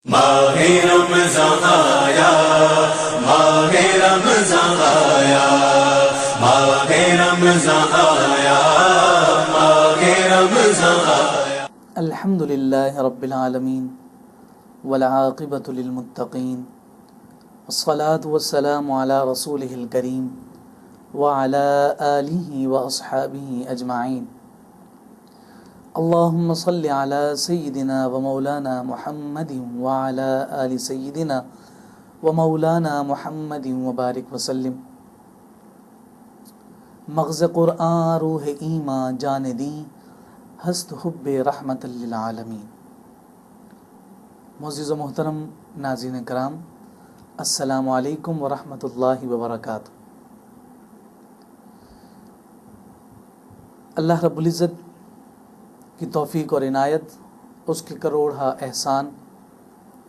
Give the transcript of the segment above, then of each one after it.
ماہ رمضان آیا، ماہ رمضان آیا، ماہ رمضان آیا، ماہ رمضان آیا۔ الحمد للہ رب العالمین والعاقبۃ للمتقین والصلاة والسلام علی رسولہ الکریم وعلی آلہ واصحابہ اجمعین۔ اللہم صل علی سیدنا و مولانا محمد وعلی آل سیدنا و مولانا محمد وبارک وسلم۔ مغز قرآن روح ایمان جان دیں، ہست حب رحمت للعالمین۔ معزز و محترم ناظرین کرام، السلام علیکم ورحمۃ اللہ وبرکاتہ۔ اللہ رب العزت کی توفیق اور عنایت، اس کے کروڑہ احسان،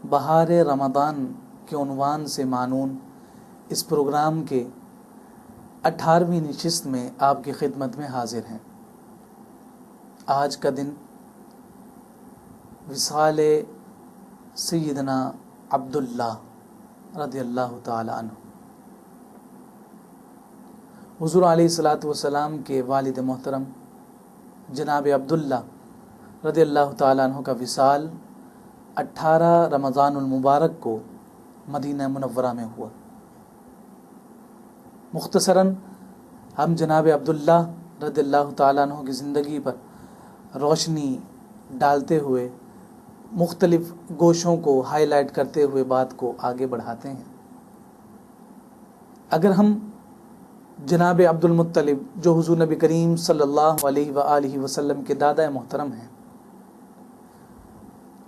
بہار رمضان کے عنوان سے معنون اس پروگرام کے 18ویں نشست میں آپ کی خدمت میں حاضر ہیں۔ آج کا دن وصال سیدنا عبداللہ رضی اللہ تعالی عنہ، حضور علیہ الصلاۃ والسلام کے والد محترم جناب عبداللہ رضی اللہ تعالی عنہ کا وصال 18 رمضان المبارک کو مدینہ منورہ میں ہوا۔ مختصراً ہم جناب عبداللہ رضی اللہ تعالیٰ عنہ کی زندگی پر روشنی ڈالتے ہوئے مختلف گوشوں کو ہائی لائٹ کرتے ہوئے بات کو آگے بڑھاتے ہیں۔ اگر ہم جناب عبد المطلب جو حضور نبی کریم صلی اللہ علیہ وآلہ وسلم کے دادا محترم ہیں،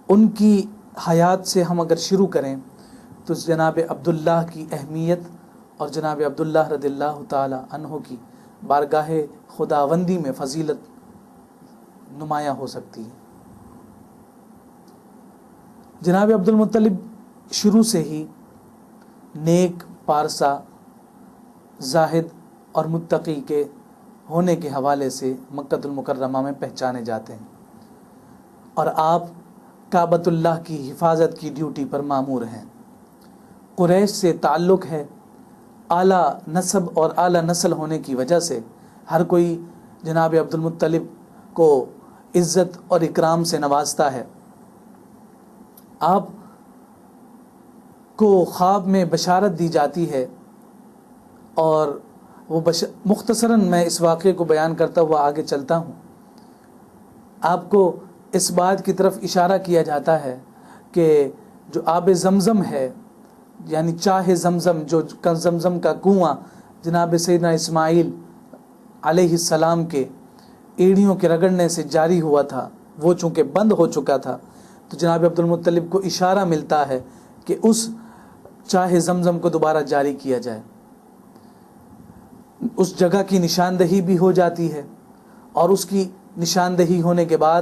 ان کی حیات سے ہم اگر شروع کریں تو جناب عبداللہ کی اہمیت اور جناب عبداللہ رضی اللہ تعالی عنہ کی بارگاہ خداوندی میں فضیلت نمایاں ہو سکتی ہے۔ جناب عبد المطلب شروع سے ہی نیک، پارسا، زاہد اور متقی کے ہونے کے حوالے سے مکہ المکرمہ میں پہچانے جاتے ہیں، اور آپ کعبۃ اللہ کی حفاظت کی ڈیوٹی پر مامور ہیں۔ قریش سے تعلق ہے، اعلیٰ نسب اور اعلیٰ نسل ہونے کی وجہ سے ہر کوئی جناب عبد المطلب کو عزت اور اکرام سے نوازتا ہے۔ آپ کو خواب میں بشارت دی جاتی ہے، اور وہ مختصراً میں اس واقعے کو بیان کرتا ہوا آگے چلتا ہوں۔ آپ کو اس بات کی طرف اشارہ کیا جاتا ہے کہ جو آب زمزم ہے، یعنی چاہ زمزم، جو زمزم کا کنواں جناب سیدنا اسماعیل علیہ السلام کے ایڑیوں کے رگڑنے سے جاری ہوا تھا، وہ چونکہ بند ہو چکا تھا، تو جناب عبد المطلب کو اشارہ ملتا ہے کہ اس چاہ زمزم کو دوبارہ جاری کیا جائے۔ اس جگہ کی نشاندہی بھی ہو جاتی ہے، اور اس کی نشاندہی ہونے کے بعد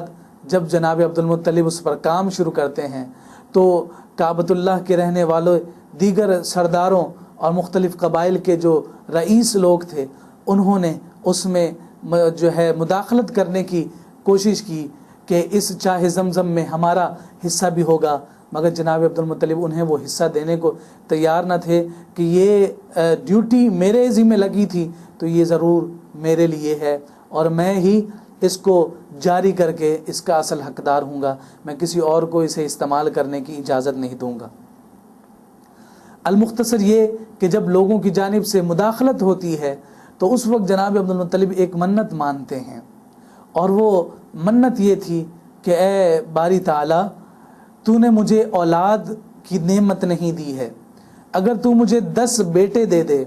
جب جناب عبد المطلب اس پر کام شروع کرتے ہیں تو کعبۃ اللہ کے رہنے والوں، دیگر سرداروں اور مختلف قبائل کے جو رئیس لوگ تھے، انہوں نے اس میں جو ہے مداخلت کرنے کی کوشش کی کہ اس چاہ زمزم میں ہمارا حصہ بھی ہوگا، مگر جناب عبد المطلب انہیں وہ حصہ دینے کو تیار نہ تھے کہ یہ ڈیوٹی میرے ذمہ لگی تھی تو یہ ضرور میرے لیے ہے، اور میں ہی اس کو جاری کر کے اس کا اصل حقدار ہوں گا، میں کسی اور کو اسے استعمال کرنے کی اجازت نہیں دوں گا۔ المختصر یہ کہ جب لوگوں کی جانب سے مداخلت ہوتی ہے تو اس وقت جناب عبد المطلب ایک منت مانتے ہیں، اور وہ منت یہ تھی کہ اے باری تعالی، تو نے مجھے اولاد کی نعمت نہیں دی ہے، اگر تو مجھے 10 بیٹے دے دے،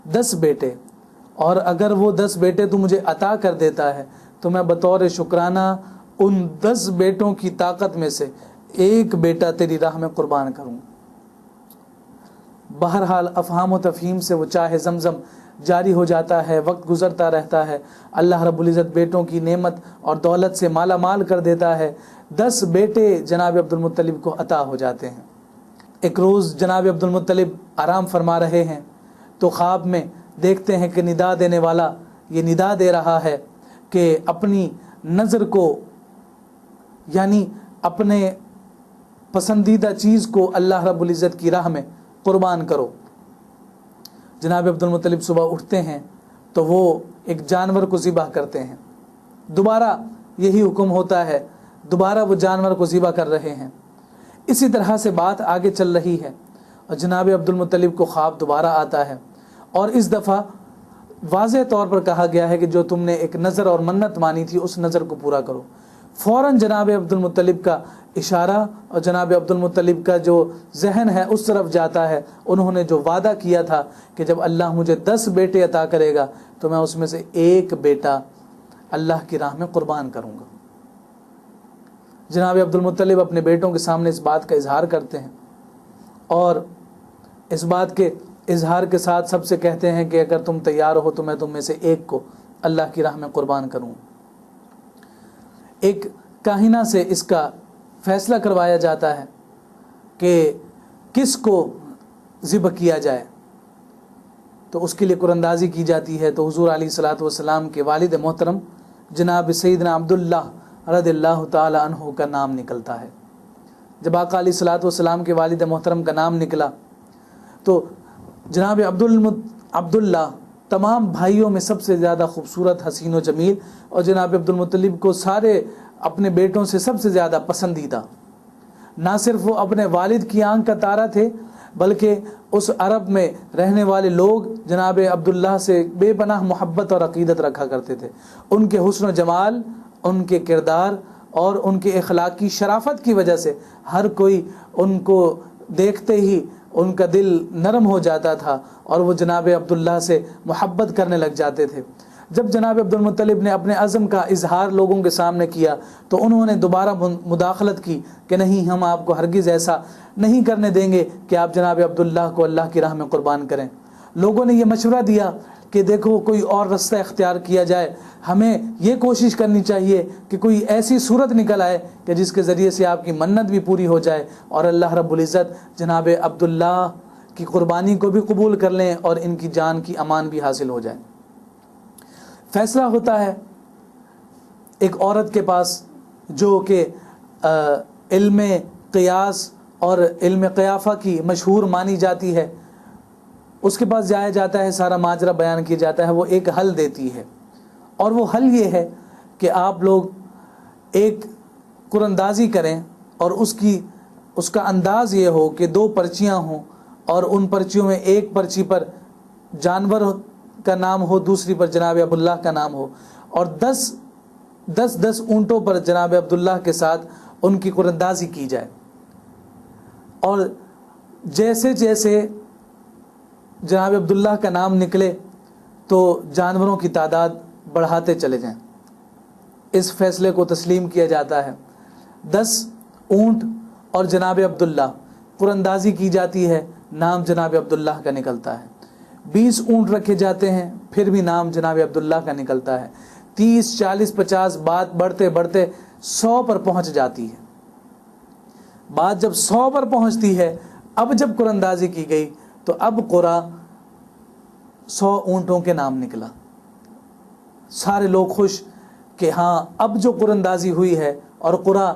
10 بیٹے، اور اگر وہ 10 بیٹے تو مجھے عطا کر دیتا ہے تو میں بطور شکرانہ ان 10 بیٹوں کی طاقت میں سے ایک بیٹا تیری راہ میں قربان کروں۔ بہرحال افہام و تفہیم سے وہ چاہے زمزم جاری ہو جاتا ہے، وقت گزرتا رہتا ہے، اللہ رب العزت بیٹوں کی نعمت اور دولت سے مالا مال کر دیتا ہے، 10 بیٹے جناب عبد المطلب کو عطا ہو جاتے ہیں۔ ایک روز جناب عبد المطلب آرام فرما رہے ہیں تو خواب میں دیکھتے ہیں کہ ندا دینے والا یہ ندا دے رہا ہے کہ اپنی نظر کو، یعنی اپنے پسندیدہ چیز کو اللہ رب العزت کی راہ میں قربان کرو۔ جناب عبد المطلب صبح اٹھتے ہیں تو وہ ایک جانور کو ذبح کرتے ہیں، دوبارہ یہی حکم ہوتا ہے، دوبارہ وہ جانور کو ذبح کر رہے ہیں۔ اسی طرح سے بات آگے چل رہی ہے اور جناب عبد المطلب کو خواب دوبارہ آتا ہے، اور اس دفعہ واضح طور پر کہا گیا ہے کہ جو تم نے ایک نظر اور منت مانی تھی اس نظر کو پورا کرو۔ فوراً جناب عبد المطلب کا اشارہ اور جناب عبد المطلب کا جو ذہن ہے اس طرف جاتا ہے۔ انہوں نے جو وعدہ کیا تھا کہ جب اللہ مجھے 10 بیٹے عطا کرے گا تو میں اس میں سے ایک بیٹا اللہ کی راہ میں قربان کروں گا۔ جناب عبد المطلب اپنے بیٹوں کے سامنے اس بات کا اظہار کرتے ہیں، اور اس بات کے اظہار کے ساتھ سب سے کہتے ہیں کہ اگر تم تیار ہو تو میں تم میں سے ایک کو اللہ کی راہ میں قربان کروں۔ ایک کاہنہ سے اس کا فیصلہ کروایا جاتا ہے کہ کس کو ذبح کیا جائے، تو اس کے لیے قرآن اندازی کی جاتی ہے۔ تو حضور علیہ الصلوۃ والسلام کے والد محترم جناب سیدنا عبداللہ رضی اللہ تعالی عنہ کا نام نکلتا ہے۔ جب آقا علیہ الصلوۃ والسلام کے والد محترم کا نام نکلا تو جناب عبداللہ تمام بھائیوں میں سب سے زیادہ خوبصورت، حسین و جمیل، اور جناب عبد المطلب کو سارے اپنے بیٹوں سے سب سے زیادہ پسندیدہ۔ نہ صرف وہ اپنے والد کی آنکھ کا تارا تھے بلکہ اس عرب میں رہنے والے لوگ جناب عبداللہ سے بے پناہ محبت اور عقیدت رکھا کرتے تھے۔ ان کے حسن و جمال، ان کے کردار اور ان کے اخلاقی شرافت کی وجہ سے ہر کوئی ان کو دیکھتے ہی ان کا دل نرم ہو جاتا تھا اور وہ جناب عبداللہ سے محبت کرنے لگ جاتے تھے۔ جب جناب عبد المطلب نے اپنے عزم کا اظہار لوگوں کے سامنے کیا تو انہوں نے دوبارہ مداخلت کی کہ نہیں، ہم آپ کو ہرگز ایسا نہیں کرنے دیں گے کہ آپ جناب عبداللہ کو اللہ کی راہ میں قربان کریں۔ لوگوں نے یہ مشورہ دیا کہ دیکھو کوئی اور رستہ اختیار کیا جائے، ہمیں یہ کوشش کرنی چاہیے کہ کوئی ایسی صورت نکل آئے کہ جس کے ذریعے سے آپ کی منت بھی پوری ہو جائے اور اللہ رب العزت جناب عبداللہ کی قربانی کو بھی قبول کر لیں اور ان کی جان کی امان بھی حاصل ہو جائے۔ فیصلہ ہوتا ہے ایک عورت کے پاس جو کہ علم قیاس اور علم قیافہ کی مشہور مانی جاتی ہے، اس کے پاس جایا جاتا ہے، سارا ماجرا بیان کیا جاتا ہے۔ وہ ایک حل دیتی ہے، اور وہ حل یہ ہے کہ آپ لوگ ایک قرآن اندازی کریں اور اس کا انداز یہ ہو کہ 2 پرچیاں ہوں، اور ان پرچیوں میں ایک پرچی پر جانور کا نام ہو، دوسری پر جناب عبداللہ کا نام ہو، اور 10 اونٹوں پر جناب عبداللہ کے ساتھ ان کی قرآن اندازی کی جائے، اور جیسے جیسے جناب عبداللہ کا نام نکلے تو جانوروں کی تعداد بڑھاتے چلے جائیں۔ اس فیصلے کو تسلیم کیا جاتا ہے۔ 10 اونٹ اور جناب عبداللہ قرآن اندازی کی جاتی ہے، نام جناب عبداللہ کا نکلتا ہے۔ 20 اونٹ رکھے جاتے ہیں، پھر بھی نام جناب عبداللہ کا نکلتا ہے۔ 30 40 50 بات بڑھتے بڑھتے 100 پر پہنچ جاتی ہے۔ بات جب 100 پر پہنچتی ہے، اب جب قرآن اندازی کی گئی تو اب قرا 100 اونٹوں کے نام نکلا۔ سارے لوگ خوش کہ ہاں اب جو قرآن اندازی ہوئی ہے اور قرا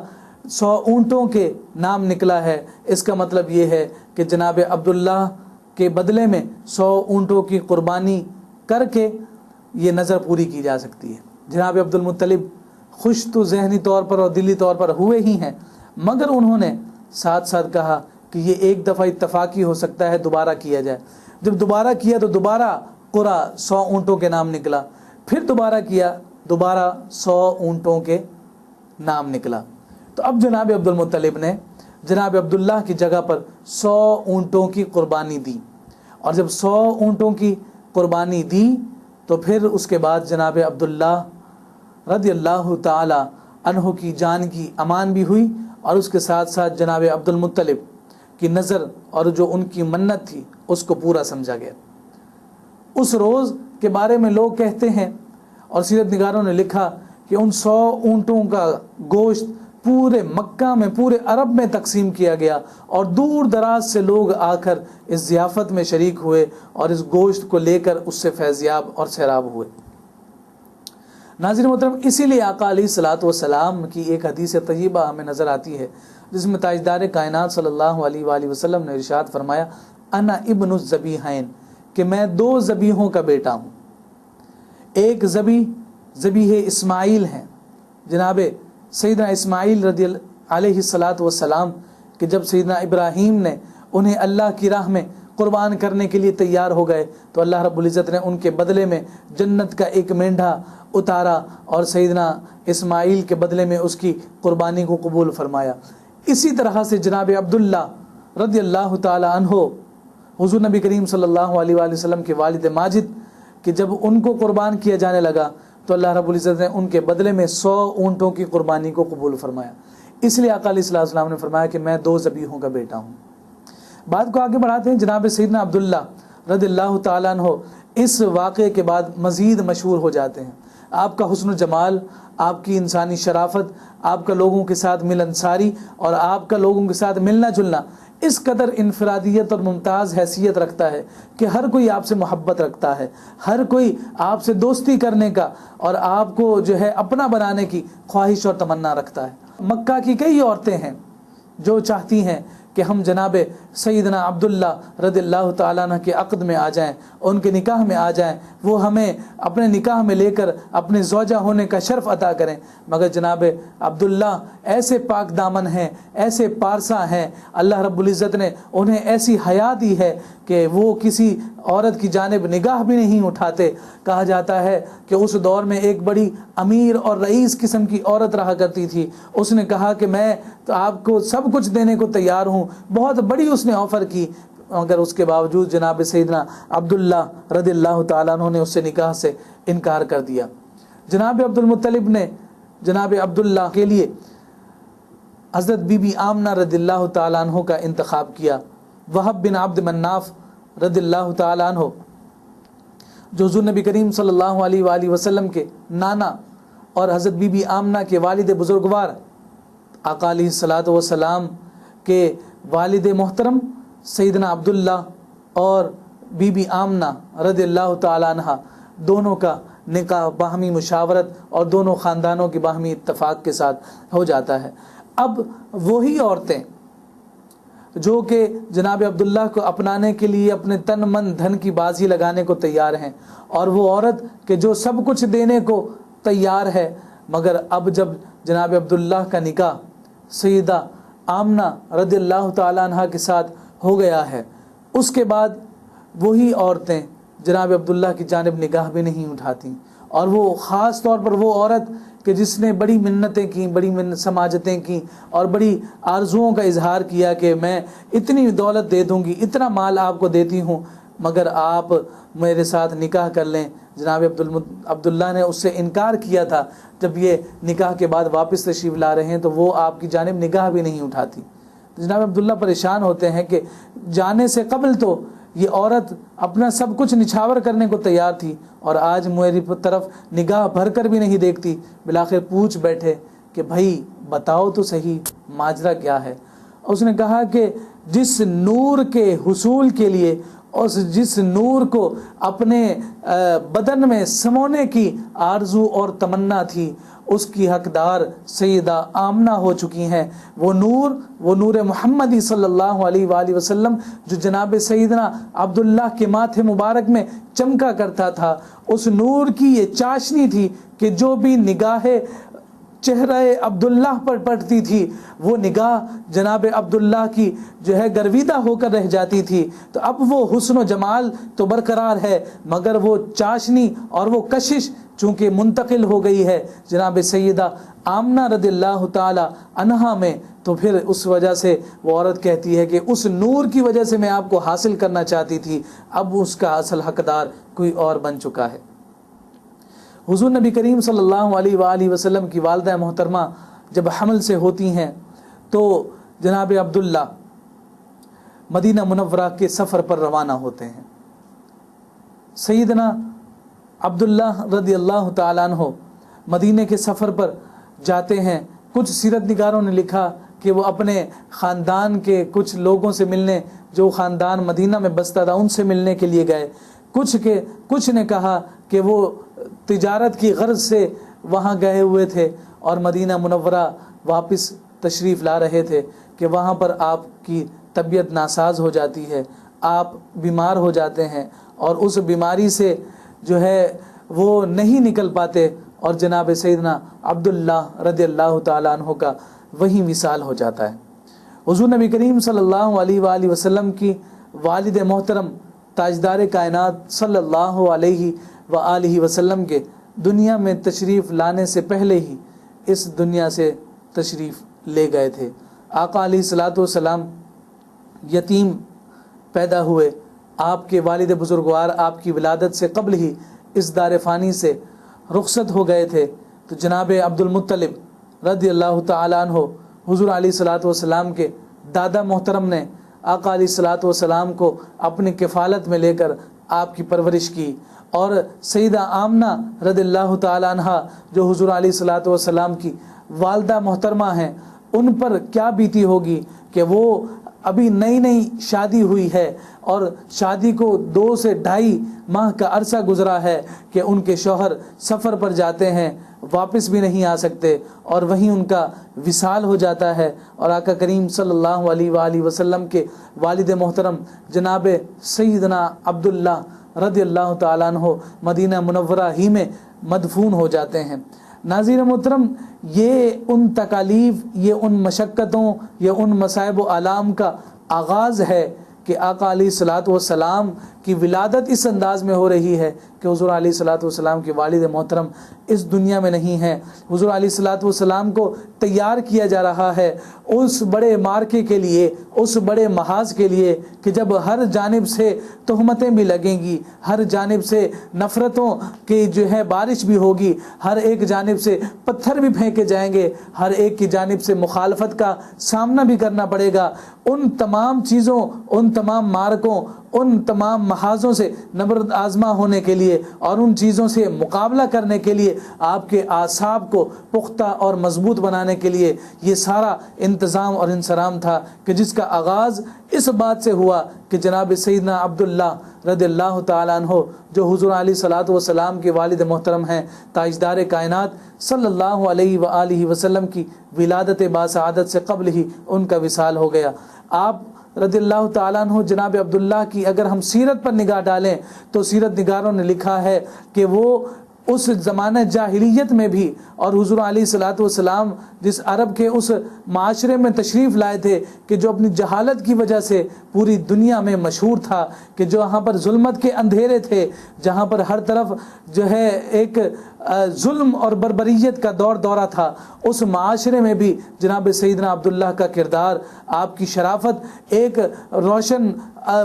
100 اونٹوں کے نام نکلا ہے، اس کا مطلب یہ ہے کہ جناب عبداللہ کے بدلے میں 100 اونٹوں کی قربانی کر کے یہ نظر پوری کی جا سکتی ہے۔ جناب عبد المطلب خوش تو ذہنی طور پر اور دلی طور پر ہوئے ہی ہیں، مگر انہوں نے ساتھ ساتھ کہا کہ یہ ایک دفعہ اتفاقی ہو سکتا ہے، دوبارہ کیا جائے۔ جب دوبارہ کیا تو دوبارہ قرا 100 اونٹوں کے نام نکلا، پھر دوبارہ کیا، دوبارہ 100 اونٹوں کے نام نکلا۔ تو اب جناب عبد المطلب نے جناب عبداللہ کی جگہ پر 100 اونٹوں کی قربانی دی، اور جب 100 اونٹوں کی قربانی دی تو پھر اس کے بعد جناب عبداللہ رضی اللہ تعالی عنہ کی جان کی امان بھی ہوئی، اور اس کے ساتھ ساتھ جناب عبد المطلب کی نظر اور جو ان کی منت تھی اس کو پورا سمجھا گیا۔ اس روز کے بارے میں لوگ کہتے ہیں اور سیرت نگاروں نے لکھا کہ ان 100 اونٹوں کا گوشت پورے مکہ میں، پورے عرب میں تقسیم کیا گیا، اور دور دراز سے لوگ آ کر اس ضیافت میں شریک ہوئے اور اس گوشت کو لے کر اس سے فیضیاب اور سیراب ہوئے۔ ناظرین محترم، اسی لیے آقا علیہ الصلوۃ والسلام کی ایک حدیث طیبہ ہمیں نظر آتی ہے جس میں تاجدار کائنات صلی اللہ علیہ وآلہ وسلم نے ارشاد فرمایا انا ابن الذبیحین کہ میں دو ذبیحوں کا بیٹا ہوں. ایک ذبیح اسماعیل ہیں، جناب سیدنا اسماعیل رضی اللہ علیہ السلام کہ جب سیدنا ابراہیم نے انہیں اللہ کی راہ میں قربان کرنے کے لیے تیار ہو گئے تو اللہ رب العزت نے ان کے بدلے میں جنت کا ایک مینڈھا اتارا اور سیدنا اسماعیل کے بدلے میں اس کی قربانی کو قبول فرمایا. اسی طرح سے جناب عبداللہ رضی اللہ تعالی عنہ حضور نبی کریم صلی اللہ علیہ وآلہ وسلم کے والد ماجد کہ جب ان کو قربان کیا جانے لگا تو اللہ رب العزت نے ان کے بدلے میں 100 اونٹوں کی قربانی کو قبول فرمایا. اس لیے آقا علیہ السلام نے فرمایا کہ میں 2 ذبیحوں کا بیٹا ہوں. بات کو آگے بڑھاتے ہیں. جناب سیدنا عبداللہ رضی اللہ تعالیٰ عنہ اس واقعے کے بعد مزید مشہور ہو جاتے ہیں. آپ کا حسن و جمال، آپ کی انسانی شرافت، آپ کا لوگوں کے ساتھ ملنساری اور آپ کا لوگوں کے ساتھ ملنا جلنا اس قدر انفرادیت اور ممتاز حیثیت رکھتا ہے کہ ہر کوئی آپ سے محبت رکھتا ہے، ہر کوئی آپ سے دوستی کرنے کا اور آپ کو جو ہے اپنا بنانے کی خواہش اور تمنا رکھتا ہے. مکہ کی کئی عورتیں ہیں جو چاہتی ہیں کہ ہم جناب سیدنا عبداللہ رضی اللہ تعالیٰ عنہ کے عقد میں آ جائیں، ان کے نکاح میں آ جائیں، وہ ہمیں اپنے نکاح میں لے کر اپنے زوجہ ہونے کا شرف عطا کریں. مگر جناب عبداللہ ایسے پاک دامن ہیں، ایسے پارسا ہیں، اللہ رب العزت نے انہیں ایسی حیا دی ہے کہ وہ کسی عورت کی جانب نگاہ بھی نہیں اٹھاتے. کہا جاتا ہے کہ اس دور میں ایک بڑی امیر اور رئیس قسم کی عورت رہا کرتی تھی. اس نے کہا کہ میں تو آپ کو سب کچھ دینے کو تیار ہوں، بہت بڑی اس نے آفر کی، مگر اس کے باوجود جناب سیدنا عبداللہ رضی اللہ تعالیٰ عنہ نے اس سے نکاح سے انکار کر دیا. جناب عبد المطلب نے جناب عبداللہ کے لیے حضرت بی بی آمنہ رضی اللہ تعالیٰ عنہ کا انتخاب کیا. وہب بن عبد مناف رضی اللہ تعالیٰ عنہ جو حضور نبی کریم صلی اللہ علیہ وآلہ وسلم کے نانا اور حضرت بی بی آمنہ کے والد بزرگوار آقا علیہ الصلوۃ والسلام کے والد محترم سیدنا عبداللہ اور بی بی آمنہ رضی اللہ تعالیٰ عنہ دونوں کا نکاح باہمی مشاورت اور دونوں خاندانوں کے باہمی اتفاق کے ساتھ ہو جاتا ہے. اب وہی عورتیں جو کہ جناب عبداللہ کو اپنانے کے لیے اپنے تن من دھن کی بازی لگانے کو تیار ہیں، اور وہ عورت کہ جو سب کچھ دینے کو تیار ہے، مگر اب جب جناب عبداللہ کا نکاح سیدہ آمنہ رضی اللہ تعالیٰ عنہ کے ساتھ ہو گیا ہے، اس کے بعد وہی عورتیں جناب عبداللہ کی جانب نگاہ بھی نہیں اٹھاتی. اور وہ خاص طور پر وہ عورت کہ جس نے بڑی منتیں کی، بڑی سماجتیں کی اور بڑی آرزوؤں کا اظہار کیا کہ میں اتنی دولت دے دوں گی، اتنا مال آپ کو دیتی ہوں، مگر آپ میرے ساتھ نکاح کر لیں. جناب عبداللہ نے اس سے انکار کیا تھا. جب یہ نکاح کے بعد واپس تشریف لا رہے ہیں تو وہ آپ کی جانب نگاہ بھی نہیں اٹھاتی. جناب عبداللہ پریشان ہوتے ہیں کہ جانے سے قبل تو یہ عورت اپنا سب کچھ نچھاور کرنے کو تیار تھی اور آج میری طرف نگاہ بھر کر بھی نہیں دیکھتی. بالآخر پوچھ بیٹھے کہ بھائی بتاؤ تو صحیح ماجرا کیا ہے. اس نے کہا کہ جس نور کے حصول کے لیے اور جس نور کو اپنے بدن میں سمونے کی آرزو اور تمنا تھی، اس کی حقدار سیدہ آمنہ ہو چکی ہیں. وہ نور محمدی صلی اللہ علیہ وآلہ وسلم جو جناب سیدنا عبداللہ کے ماتھے مبارک میں چمکا کرتا تھا، اس نور کی یہ چاشنی تھی کہ جو بھی نگاہ چہرہ عبداللہ پر پڑتی تھی وہ نگاہ جناب عبداللہ کی جو ہے گرویدہ ہو کر رہ جاتی تھی. تو اب وہ حسن و جمال تو برقرار ہے، مگر وہ چاشنی اور وہ کشش چونکہ منتقل ہو گئی ہے جناب سیدہ آمنہ رضی اللہ تعالی عنہا میں، تو پھر اس وجہ سے وہ عورت کہتی ہے کہ اس نور کی وجہ سے میں آپ کو حاصل کرنا چاہتی تھی، اب اس کا اصل حقدار کوئی اور بن چکا ہے. حضور نبی کریم صلی اللہ علیہ وآلہ وسلم کی والدہ محترمہ جب حمل سے ہوتی ہیں تو جناب عبداللہ مدینہ منورہ کے سفر پر روانہ ہوتے ہیں. سیدنا عبداللہ رضی اللہ تعالیٰ عنہ مدینے کے سفر پر جاتے ہیں. کچھ سیرت نگاروں نے لکھا کہ وہ اپنے خاندان کے کچھ لوگوں سے ملنے، جو خاندان مدینہ میں بستا تھا ان سے ملنے کے لیے گئے. کچھ نے کہا کہ وہ تجارت کی غرض سے وہاں گئے ہوئے تھے اور مدینہ منورہ واپس تشریف لا رہے تھے. کہ وہاں پر آپ کی طبیعت ناساز ہو جاتی ہے، آپ بیمار ہو جاتے ہیں اور اس بیماری سے جو ہے وہ نہیں نکل پاتے، اور جناب سیدنا عبداللہ رضی اللہ تعالیٰ عنہ کا وہی وصال ہو جاتا ہے۔ حضور نبی کریم صلی اللہ علیہ وآلہ وسلم کی والد محترم تاجدار کائنات صلی اللہ علیہ وآلہ وسلم کے دنیا میں تشریف لانے سے پہلے ہی اس دنیا سے تشریف لے گئے تھے۔ آقا علیہ الصلوۃ والسلام یتیم پیدا ہوئے، آپ کے والد بزرگوار آپ کی ولادت سے قبل ہی اس دار فانی سے رخصت ہو گئے تھے، تو جناب عبد المطلب رضی اللہ تعالیٰ عنہ حضور علیہ الصلوۃ والسلام کے دادا محترم نے آقا علیہ الصلوۃ والسلام کو اپنی کفالت میں لے کر آپ کی پرورش کی، اور سیدہ آمنہ رضی اللہ تعالیٰ عنہ جو حضور علیہ الصلوۃ والسلام کی والدہ محترمہ ہیں، ان پر کیا بیتی ہوگی کہ وہ ابھی نئی نئی شادی ہوئی ہے اور شادی کو 2 سے 2.5 ماہ کا عرصہ گزرا ہے کہ ان کے شوہر سفر پر جاتے ہیں، واپس بھی نہیں آ سکتے، اور وہیں ان کا وصال ہو جاتا ہے، اور آقا کریم صلی اللہ علیہ وآلہ وسلم کے والد محترم جناب سیدنا عبداللہ رضی اللہ تعالیٰ عنہ مدینہ منورہ ہی میں مدفون ہو جاتے ہیں۔ ناظرین محترم، یہ ان تکالیف، یہ ان مشقتوں، یہ ان مصائب و آلام کا آغاز ہے کہ آقا علیہ الصلوۃ والسلام کی ولادت اس انداز میں ہو رہی ہے کہ حضور علیہ الصلوۃ والسلام کے والد محترم اس دنیا میں نہیں ہیں۔ حضور علیہ الصلوۃ والسلام کو تیار کیا جا رہا ہے اس بڑے معرکے کے لیے، اس بڑے محاذ کے لیے کہ جب ہر جانب سے تہمتیں بھی لگیں گی، ہر جانب سے نفرتوں کی جو ہے بارش بھی ہوگی، ہر ایک جانب سے پتھر بھی پھینکے جائیں گے، ہر ایک کی جانب سے مخالفت کا سامنا بھی کرنا پڑے گا۔ ان تمام چیزوں، ان تمام معرکوں، ان تمام محاذوں سے نبرد آزما ہونے کے لیے اور ان چیزوں سے مقابلہ کرنے کے لیے آپ کے اعصاب کو پختہ اور مضبوط بنانے کے لیے یہ سارا انتظام اور انصرام تھا، کہ جس کا آغاز اس بات سے ہوا کہ جناب سیدنا عبداللہ رضی اللہ تعالیٰ عنہ جو حضور علیہ الصلوۃ والسلام کے والد محترم ہیں، تاجدار کائنات صلی اللہ علیہ وآلہ وسلم کی ولادت باسعادت سے قبل ہی ان کا وصال ہو گیا۔ آپ رضی اللہ تعالیٰ عنہ جناب عبداللہ کی اگر ہم سیرت پر نگاہ ڈالیں تو سیرت نگاروں نے لکھا ہے کہ وہ اس زمانہ جاہلیت میں بھی، اور حضور علیہ الصلوۃ والسلام جس عرب کے اس معاشرے میں تشریف لائے تھے کہ جو اپنی جہالت کی وجہ سے پوری دنیا میں مشہور تھا، کہ جہاں پر ظلمت کے اندھیرے تھے، جہاں پر ہر طرف جو ہے ایک ظلم اور بربریت کا دورہ تھا، اس معاشرے میں بھی جناب سیدنا عبداللہ کا کردار، آپ کی شرافت ایک روشن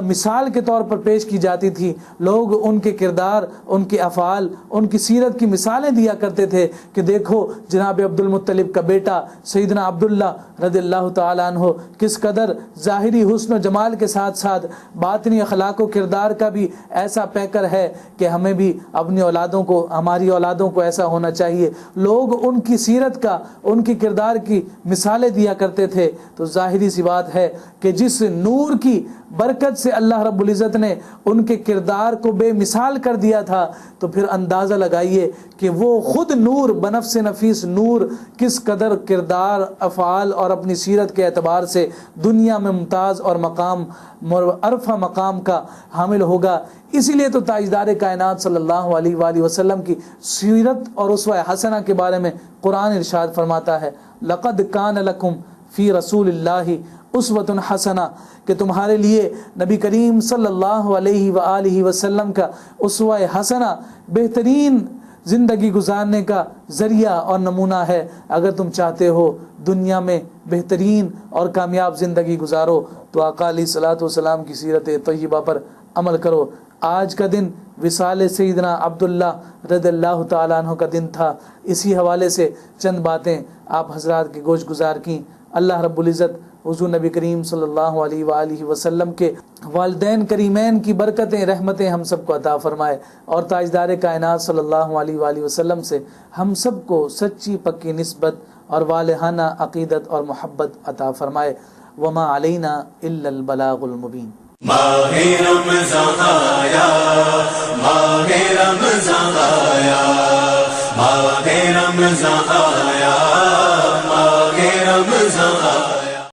مثال کے طور پر پیش کی جاتی تھی۔ لوگ ان کے کردار، ان کے افعال، ان کی سیرت کی مثالیں دیا کرتے تھے کہ دیکھو جناب عبد المطلب کا بیٹا سیدنا عبداللہ رضی اللہ تعالیٰ عنہ کس قدر ظاہری حسن و جمال کے ساتھ ساتھ باطنی اخلاق و کردار کا بھی ایسا پیکر ہے کہ ہمیں بھی اپنی اولادوں کو، ہماری اولادوں کو ایسا ہونا چاہیے۔ لوگ ان کی سیرت کا، ان کی کردار کی مثالیں دیا کرتے تھے۔ تو ظاہری سی بات ہے کہ جس نور کی برکت سے اللہ رب العزت نے ان کے کردار کو بے مثال کر دیا تھا، تو پھر اندازہ لگائیے کہ وہ خود نور، بنفس نفیس نور، کس قدر کردار، افعال اور اپنی سیرت کے اعتبار سے دنیا میں ممتاز اور مقام، عرفہ مقام کا حامل ہوگا۔ اسی لیے تو تاجدار کائنات صلی اللہ علیہ وآلہ وسلم کی سیرت اور اسوہ حسنہ کے بارے میں قرآن ارشاد فرماتا ہے، لقد کان لکم فی رسول اللہ اسوۃ حسنہ، کہ تمہارے لیے نبی کریم صلی اللہ علیہ وآلہ وسلم کا اسوہ حسنہ بہترین زندگی گزارنے کا ذریعہ اور نمونہ ہے۔ اگر تم چاہتے ہو دنیا میں بہترین اور کامیاب زندگی گزارو تو آقا علیہ الصلوۃ والسلام کی سیرت طیبہ پر عمل کرو۔ آج کا دن وصال سیدنا عبداللہ رضی اللہ تعالیٰ عنہ کا دن تھا۔ اسی حوالے سے چند باتیں آپ حضرات کی گوش گزار کی۔ اللہ رب العزت حضور نبی کریم صلی اللہ علیہ وآلہ وسلم کے والدین کریمین کی برکتیں، رحمتیں ہم سب کو عطا فرمائے، اور تاجدار کائنات صلی اللہ علیہ وآلہ وسلم سے ہم سب کو سچی پکی نسبت اور والہانہ عقیدت اور محبت عطا فرمائے۔ وما علینا الا البلاغ المبین۔ ماہ رمضان آیا، ماہ رمضان آیا، ماہ رمضان آیا، ماہ رمضان آیا۔